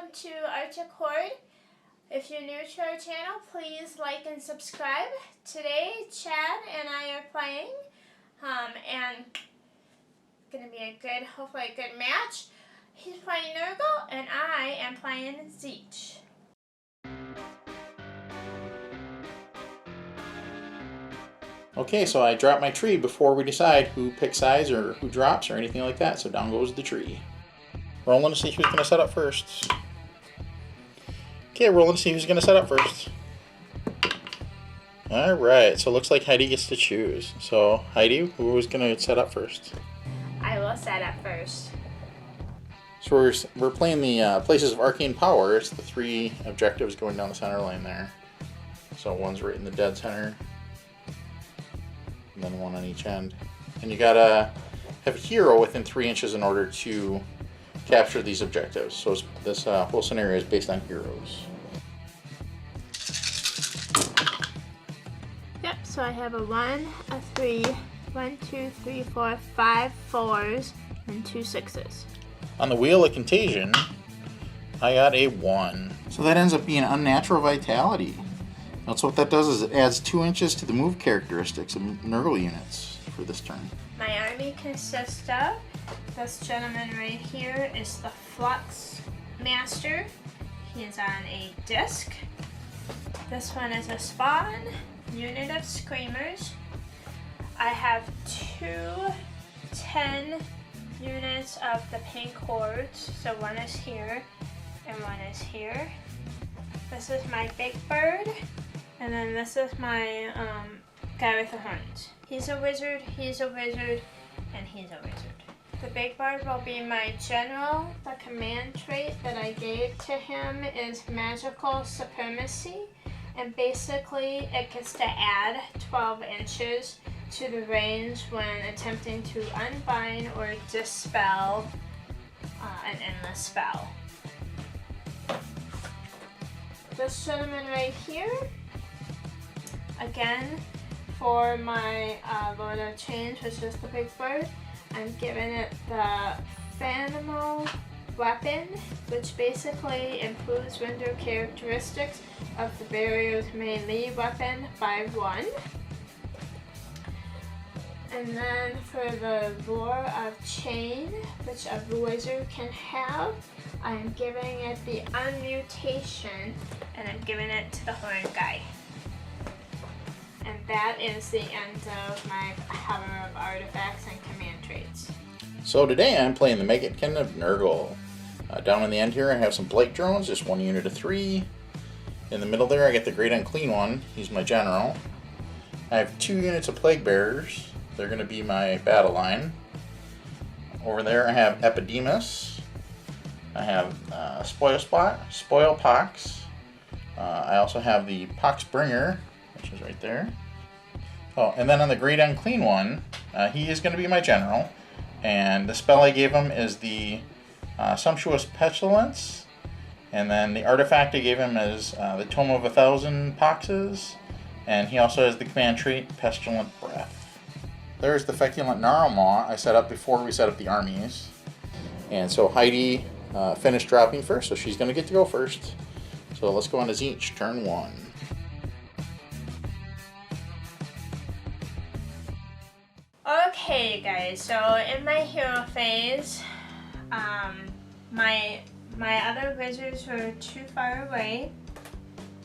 welcome to Arctic Horde. If you're new to our channel, please like and subscribe. Today, Chad and I are playing, and gonna be a good, hopefully a good match. He's playing Nurgle, and I am playing Tzeentch. Okay, so I drop my tree before we decide who picks sides or who drops or anything like that, so down goes the tree. Rolling to see who's going to set up first. Okay, rolling to see who's going to set up first. Alright, so it looks like Heidi gets to choose. So, Heidi, who's going to set up first? I will set up first. So we're playing the Places of Arcane Power. It's the 3 objectives going down the center line there. So one's right in the dead center. And then one on each end. And you gotta have a hero within 3 inches in order to capture these objectives. So this whole scenario is based on heroes. Yep, so I have a 1, a 3, 1, 2, 3, 4, 5 4s, and 2 6s. On the Wheel of Contagion, I got a 1. So that ends up being Unnatural Vitality. That's what that does, is it adds 2 inches to the move characteristics of Nurgle units for this turn. My army consists of this gentleman right here is the Flux Master. He is on a disc. This one is a spawn unit of Screamers. I have 2 10 units of the Pink Hordes. So one is here and one is here. This is my Big Bird. And then this is my guy with the horns. He's a wizard, and he's a wizard. The Big Bird will be my general. The command trait that I gave to him is Magical Supremacy. And basically it gets to add 12 inches to the range when attempting to unbind or dispel an endless spell. This gentleman right here, again, for my Lord of Change, which is the Big Bird, I'm giving it the Phenomenal Weapon, which basically improves window characteristics of the barrier's melee weapon by 1. And then for the Lore of Chain, which a wizard can have, I'm giving it the Unmutation, and I'm giving it to the Horn guy. And that is the end of my Power of Artifacts and Command Traits. So today I'm playing the Maggotkin of Nurgle. Down in the end here I have some Blight Drones, just 1 unit of 3. In the middle there I get the Great Unclean One, he's my general. I have 2 units of Plague Bearers, they're going to be my battle line. Over there I have Epidemus. I have Spoil Pox. I also have the Pox Bringer, which is right there. Oh, and then on the Great Unclean One, he is going to be my general. And the spell I gave him is the Sumptuous Pestilence. And then the artifact I gave him is the Tome of 1,000 Poxes. And he also has the command trait, Pestilent Breath. There's the Feculent Gnarlmaw I set up before we set up the armies. And so Heidi finished dropping first, so she's going to get to go first. So let's go on to Tzeentch, turn 1. Okay guys, so in my hero phase, my other wizards were too far away.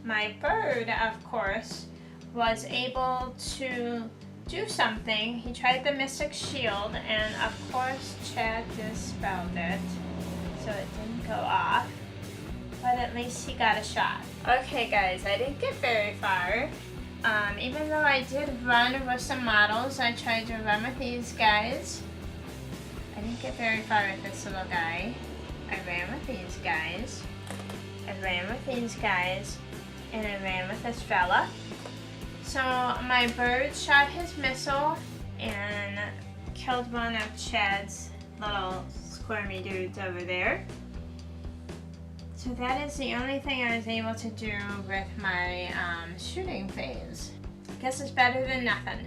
My bird, of course, was able to do something. He tried the Mystic Shield, and of course Chad dispelled it, so it didn't go off. But at least he got a shot. Okay guys, I didn't get very far. Even though I did run with some models, I tried to run with these guys. I didn't get very far with this little guy. I ran with these guys. I ran with these guys. And I ran with this fella. So my bird shot his missile and killed one of Chad's little squirmy dudes over there. So that is the only thing I was able to do with my shooting phase. Guess it's better than nothing.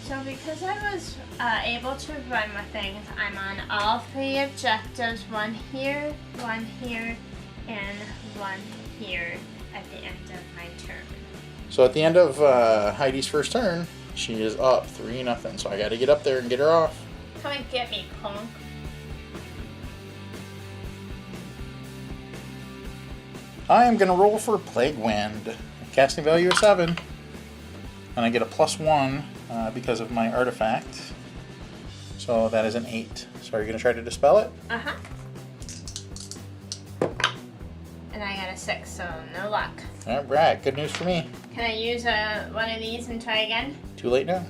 So because I was able to run with things, I'm on all 3 objectives, one here, and one here at the end of my turn. So at the end of Heidi's first turn, she is up 3-0. So I got to get up there and get her off. Come and get me, punk. I am going to roll for Plague Wind. Casting value is 7. And I get a +1 because of my artifact. So that is an 8. So are you going to try to dispel it? Uh-huh. And I got a 6, so no luck. Alright, good news for me. Can I use one of these and try again? Too late now.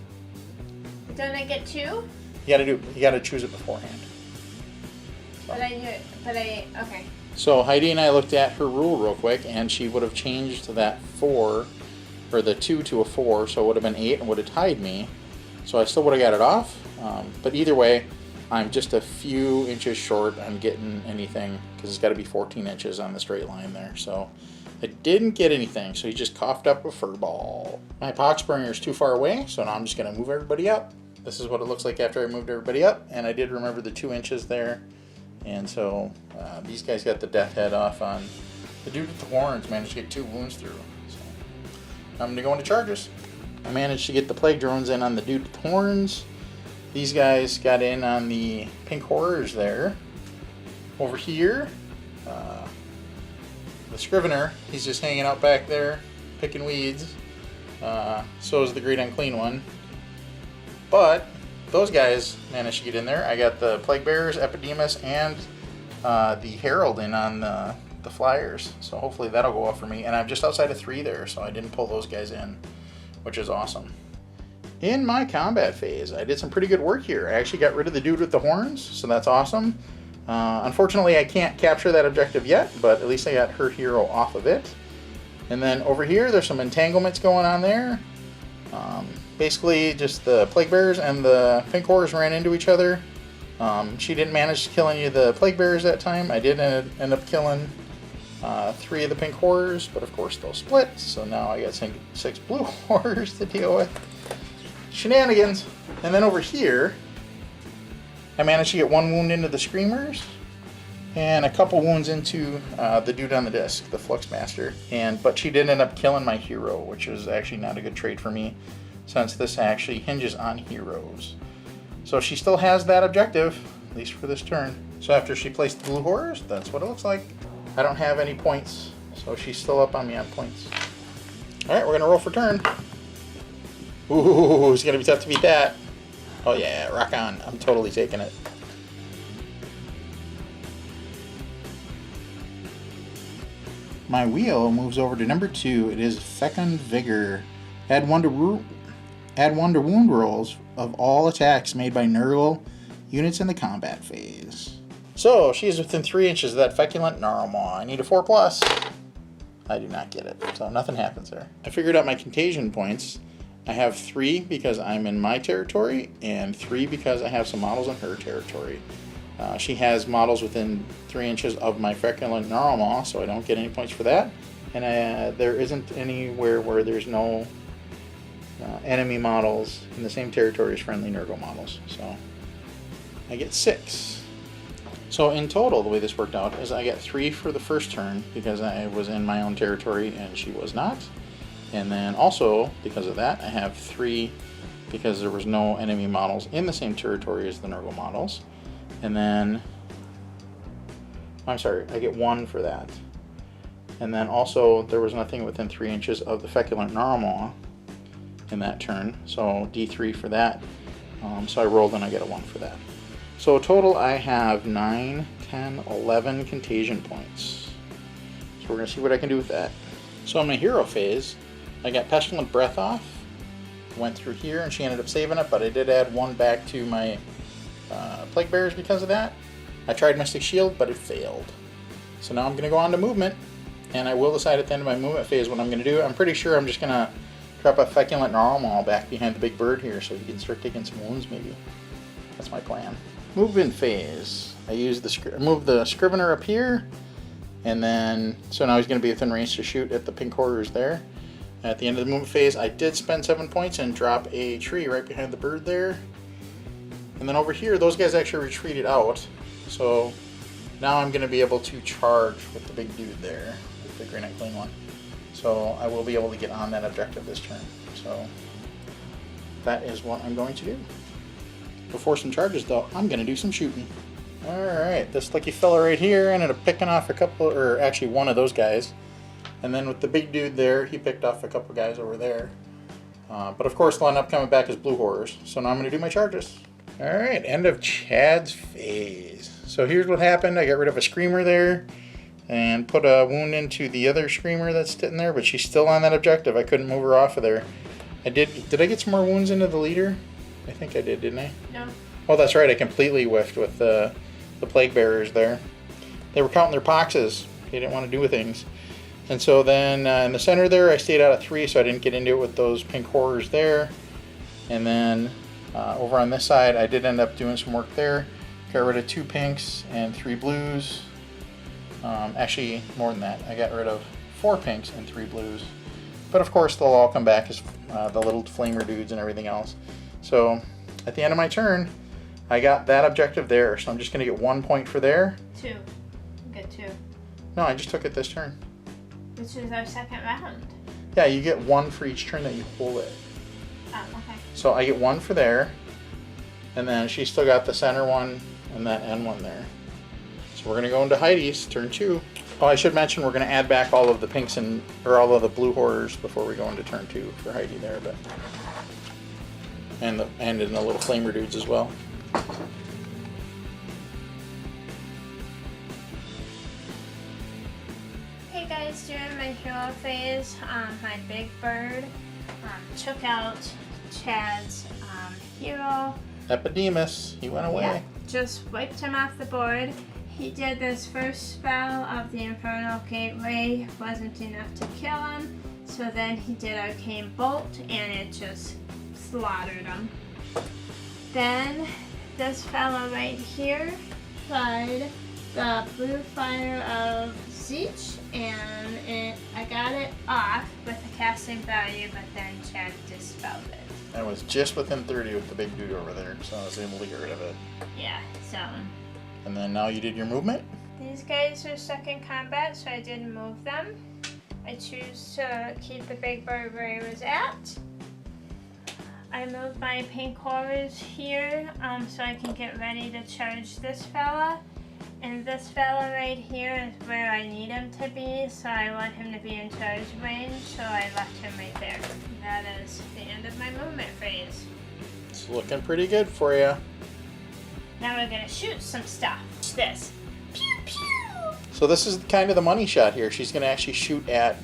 Don't I get 2? You gotta choose it beforehand. But okay. So Heidi and I looked at her rule real quick, and she would have changed that 4, or the 2 to a 4, so it would have been 8 and would have tied me. So I still would have got it off, but either way, I'm just a few inches short on getting anything, because it's got to be 14 inches on the straight line there. So I didn't get anything, so he just coughed up a fur ball. My Poxbringer is too far away, so now I'm just going to move everybody up. This is what it looks like after I moved everybody up, and I did remember the 2 inches there. And so these guys got the death head off on the dude with the horns. Managed to get 2 wounds through. So I'm going to go into charges. I managed to get the plague drones in on the dude with the horns. These guys got in on the pink horrors there. Over here, the Scrivener, he's just hanging out back there, picking weeds. So is the Great Unclean One. But those guys managed to get in there. I got the Plague Bearers, Epidemus, and the Herald in on the Flyers. So hopefully that'll go off for me. And I'm just outside of 3 there, so I didn't pull those guys in, which is awesome. In my combat phase, I did some pretty good work here. I actually got rid of the dude with the horns, so that's awesome. Unfortunately, I can't capture that objective yet, but at least I got her hero off of it. And then over here, there's some entanglements going on there. Basically, just the Plague Bearers and the Pink Horrors ran into each other. She didn't manage to kill any of the Plague Bearers that time. I did end up killing 3 of the Pink Horrors, but of course those split, so now I got 6 Blue Horrors to deal with. Shenanigans. And then over here, I managed to get 1 wound into the Screamers, and a couple wounds into the dude on the disc, the Flux Master. But she did end up killing my hero, which is actually not a good trade for me, since this actually hinges on heroes. So she still has that objective, at least for this turn. So after she placed the Blue Horrors, that's what it looks like. I don't have any points, so she's still up on me on points. Alright, we're going to roll for turn. Ooh, it's going to be tough to beat that. Oh yeah, rock on. I'm totally taking it. My wheel moves over to number 2. It is Fecund Vigor. Add 1 to wound rolls of all attacks made by Nurgle units in the combat phase. So, she's within 3 inches of that Feculent Gnarlmaw. I need a 4+. I do not get it, so nothing happens there. I figured out my contagion points. I have 3 because I'm in my territory, and 3 because I have some models in her territory. She has models within 3 inches of my Feculent Gnarlmaw, so I don't get any points for that. And there isn't anywhere where there's no enemy models in the same territory as friendly Nurgle models. So I get 6. So in total, the way this worked out is I got 3 for the first turn because I was in my own territory and she was not. And then also, because of that, I have 3 because there was no enemy models in the same territory as the Nurgle models. And then, I'm sorry, I get 1 for that. And then also, there was nothing within 3 inches of the Feculent Gnarlmaw in that turn, so D3 for that. So I rolled and I get a 1 for that. So total, I have 9, 10, 11 contagion points. So we're going to see what I can do with that. So in my hero phase, I got Pestilent Breath off, went through here, and she ended up saving it, but I did add 1 back to my Plague Bearers because of that. I tried Mystic Shield, but it failed. So now I'm going to go on to movement, and I will decide at the end of my movement phase what I'm going to do. I'm pretty sure I'm just going to drop a Feculent Gnarlmaw back behind the big bird here so he can start taking some wounds maybe. That's my plan. Movement phase. I use move the Scrivener up here, and then so now he's going to be within range to shoot at the Pink Horrors there. At the end of the movement phase, I did spend 7 points and drop a tree right behind the bird there. And then over here, those guys actually retreated out. So now I'm going to be able to charge with the big dude there, with the Green Unclean one. So I will be able to get on that objective this turn. So that is what I'm going to do. Before some charges though, I'm going to do some shooting. Alright, this lucky fella right here ended up picking off a couple, or actually one of those guys. And then with the big dude there, he picked off a couple guys over there. But of course they'll end up coming back as blue horrors. So now I'm going to do my charges. Alright, end of Chad's phase. So here's what happened. I got rid of a screamer there and put a wound into the other screamer that's sitting there, but she's still on that objective. I couldn't move her off of there. Did I get some more wounds into the leader? I think I did, didn't I? No. Oh, that's right. I completely whiffed with the plague bearers there. They were counting their poxes. They didn't want to do with things. And so then in the center there, I stayed out of 3, so I didn't get into it with those pink horrors there. And then over on this side, I did end up doing some work there. Got rid of 2 pinks and 3 blues. Actually, more than that. I got rid of 4 pinks and 3 blues. But of course, they'll all come back as the little flamer dudes and everything else. So at the end of my turn, I got that objective there. So I'm just going to get 1 point for there. 2. Get 2. No, I just took it this turn. This is our second round. Yeah, you get 1 for each turn that you hold it. Oh, okay. So I get 1 for there. And then she still got the center one and that end one there. So we're going to go into Heidi's turn 2. Oh, I should mention we're going to add back all of the pinks or all of the blue horrors before we go into turn 2 for Heidi there, but and in the little flamer dudes as well. Hey guys, during my hero phase, my big bird took out Chad's hero. Epidemus, he went away. Yeah, just wiped him off the board. He did this first spell of the Infernal Gateway, wasn't enough to kill him, so then he did Arcane Bolt and it just slaughtered him. Then this fellow right here tried the blue fire of Tzeentch and I got it off with a casting value, but then Chad dispelled it. I was just within 30 with the big dude over there, so I was able to get rid of it. Yeah, so. And then now you did your movement? These guys are stuck in combat, so I didn't move them. I choose to keep the big bird where he was at. I moved my pink horrors here so I can get ready to charge this fella. And this fella right here is where I need him to be, so I want him to be in charge range, so I left him right there. That is the end of my movement phase. It's looking pretty good for you. Now we're gonna shoot some stuff. Watch this. Pew pew! So this is kind of the money shot here. She's gonna actually shoot at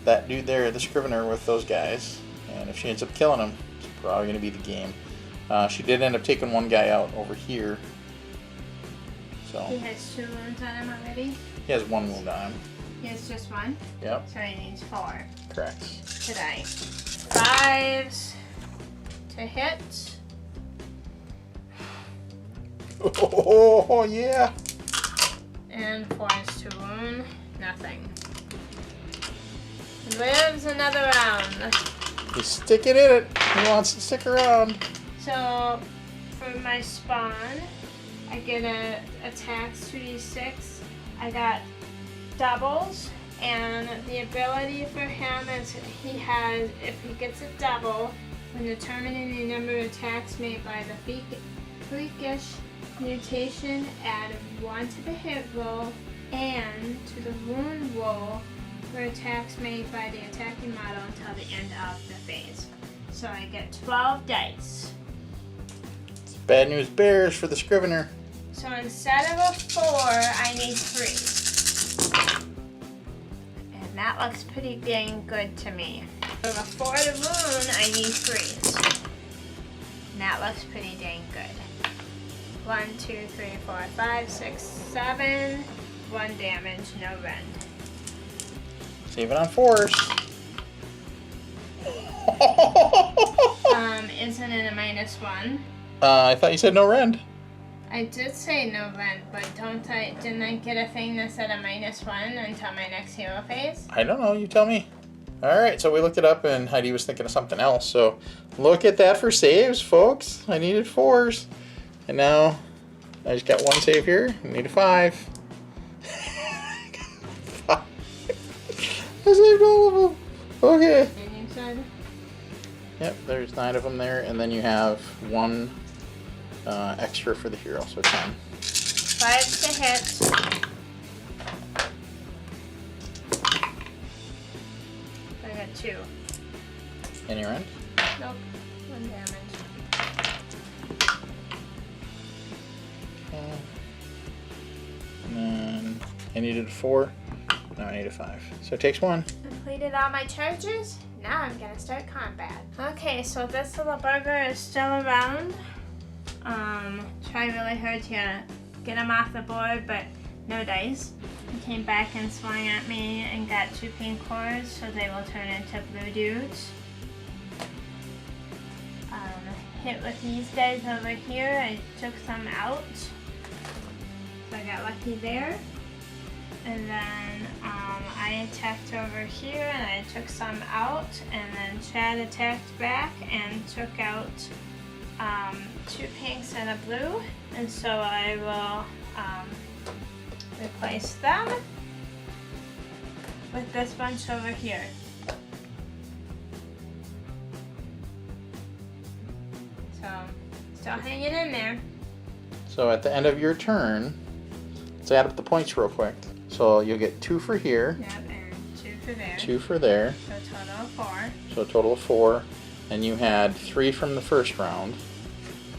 that dude there, the Scrivener, with those guys. And if she ends up killing him, it's probably gonna be the game. She did end up taking one guy out over here. So He has 2 wounds on him already. he has 1 wound on him. He has just 1? Yep, So he needs 4 correct. today. 5s to hit. Oh, yeah. And 4s to wound. Nothing. Lives another round. He's sticking in it. He wants to stick around. So for my spawn, I get a attacks 2d6. I got doubles, and the ability for him is he has, if he gets a double, when determining the number of attacks made by the freakish mutation, add 1 to the hit roll and to the wound roll for attacks made by the attacking model until the end of the phase. So I get 12 dice. Bad news bears for the Scrivener. So instead of a 4, I need 3. And that looks pretty dang good to me. For a 4 to wound, I need 3s. And that looks pretty dang good. 1, 2, 3, 4, 5, 6, 7. 1 damage, no rend. Save it on 4s. Isn't it a -1? I thought you said no rend. I did say no rend, but didn't I get a thing that said a -1 until my next hero phase? I don't know. You tell me. Alright, so we looked it up and Heidi was thinking of something else. So look at that for saves, folks. I needed 4s. And now I just got 1 save here. I need a 5. I saved all of them. Okay. Yep, there's 9 of them there. And then you have 1 extra for the hero, so 10. 5 to hit. I got 2. And your end? Nope. 1 damage. Okay. And then I needed a 4. Now I need a 5. So it takes 1. Completed all my charges. Now I'm gonna start combat. Okay, so this little burger is still around. Try really hard to get him off the board, but no dice. He came back and swung at me and got 2 pink cores, so they will turn into blue dudes. Hit with these guys over here. I took some out, so I got lucky there. And then I attacked over here and I took some out, and then Chad attacked back and took out 2 pinks and a blue, and so I will replace them with this bunch over here. So, still hanging in there. So at the end of your turn, let's add up the points real quick. So you'll get 2 for here. Yep, and 2 for there. 2 for there. So a total of 4. So a total of 4. And you had 3 from the first round.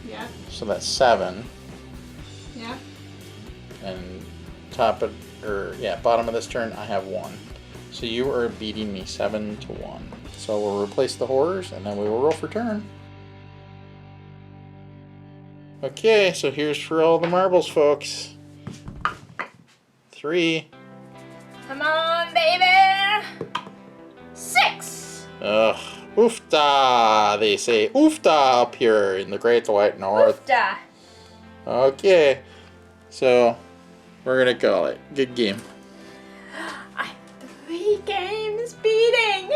Yep. So that's 7. Yep. And bottom of this turn, I have 1. So you are beating me 7-1. So we'll replace the horrors, and then we will roll for turn. Okay, so here's for all the marbles, folks. 3. Come on, baby! 6! Ugh. Oofta! They say oofta up here in the Great White North. Oofta! Okay. So, we're gonna call it. Good game. I'm 3 games beating!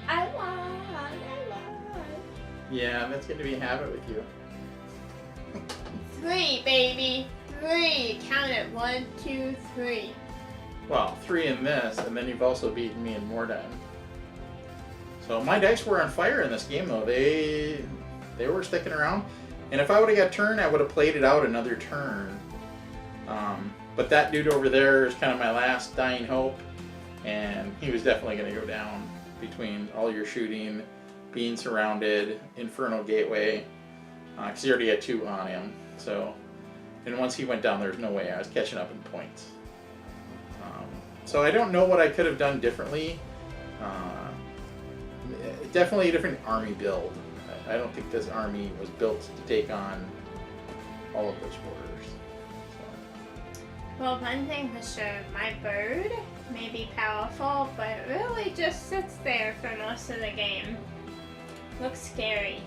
I won! Yeah, that's gonna be a habit with you. 3, baby! 3! Count it. 1, 2, 3. Well, 3 in this, and then you've also beaten me in more time. So my dice were on fire in this game, though. They were sticking around. And if I would have got turn, I would have played it out another turn. But that dude over there is kind of my last dying hope. And he was definitely going to go down between all your shooting, being surrounded, Infernal Gateway. Because he already had 2 on him. So, and once he went down, there's no way I was catching up in points. So I don't know what I could have done differently. Definitely a different army build. I don't think this army was built to take on all of those borders. So. Well, one thing for sure, my bird may be powerful, but it really just sits there for most of the game. Looks scary.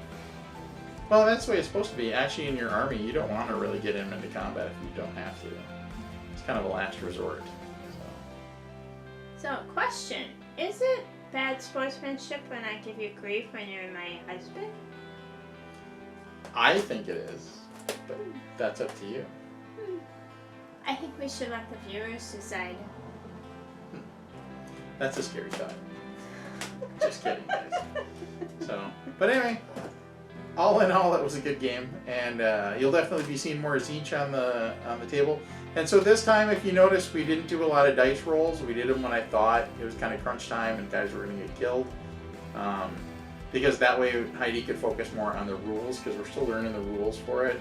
Well, that's the way it's supposed to be. Actually, in your army, you don't want to really get him into combat if you don't have to. It's kind of a last resort. So, question. Is it bad sportsmanship when I give you grief when you're my husband? I think it is, but that's up to you. I think we should let the viewers decide. That's a scary thought. Just kidding, guys. So, but anyway, all in all, that was a good game, and you'll definitely be seeing more Tzeentch on the table. And so this time, if you notice, we didn't do a lot of dice rolls. We did them when I thought it was kind of crunch time and guys were going to get killed. Because that way Heidi could focus more on the rules, because we're still learning the rules for it.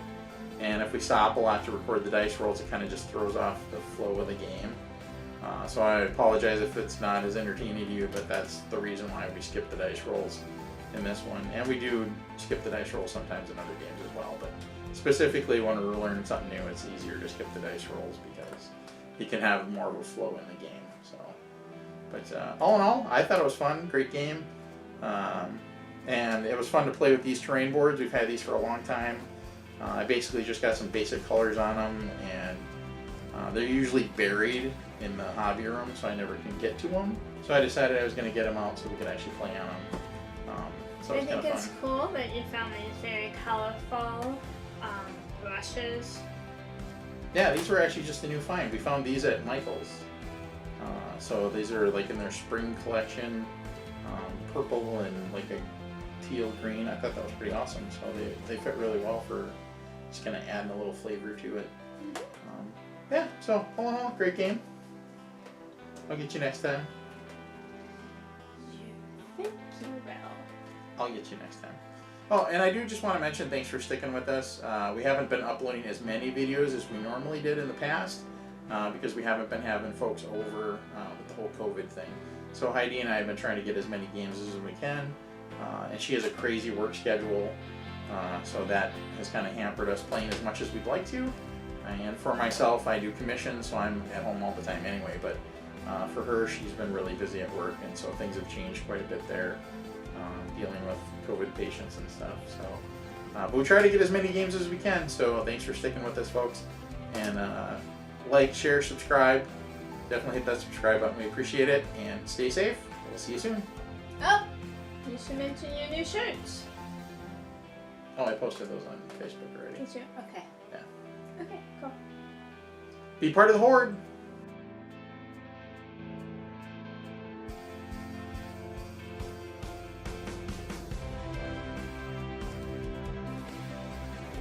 And if we stop a lot to record the dice rolls, it kind of just throws off the flow of the game. So I apologize if it's not as entertaining to you, but that's the reason why we skip the dice rolls in this one. And we do skip the dice rolls sometimes in other games as well, but specifically when we're learning something new, it's easier to skip the dice rolls because you can have more of a flow in the game. So, but all in all, I thought it was fun, great game, and it was fun to play with these terrain boards. We've had these for a long time. I basically just got some basic colors on them, and They're usually buried in the hobby room, so I never can get to them. So I decided I was going to get them out so we could actually play on them. So I it's kind think of it's fun. cool that you found these very colorful brushes. Yeah, these were actually just a new find. We found these at Michael's. So these are like in their spring collection, purple and like a teal green. I thought that was pretty awesome. So they fit really well for just kind of adding a little flavor to it. Yeah, so all in all, great game. I'll get you next time. You think you will. I'll get you next time. Oh, and I do just want to mention thanks for sticking with us. We haven't been uploading as many videos as we normally did in the past because we haven't been having folks over with the whole COVID thing. So Heidi and I have been trying to get as many games as we can, and she has a crazy work schedule, so that has kind of hampered us playing as much as we'd like to. And for myself, I do commissions, so I'm at home all the time anyway, but for her, she's been really busy at work, and so things have changed quite a bit there, dealing with COVID patients and stuff. So, but we try to get as many games as we can, so thanks for sticking with us, folks. And like, share, subscribe. Definitely hit that subscribe button. We appreciate it, and stay safe. We'll see you soon. Oh, you should mention your new shirts. Oh, I posted those on Facebook already. Did you? Okay. Yeah. Okay, cool. Be part of the Horde.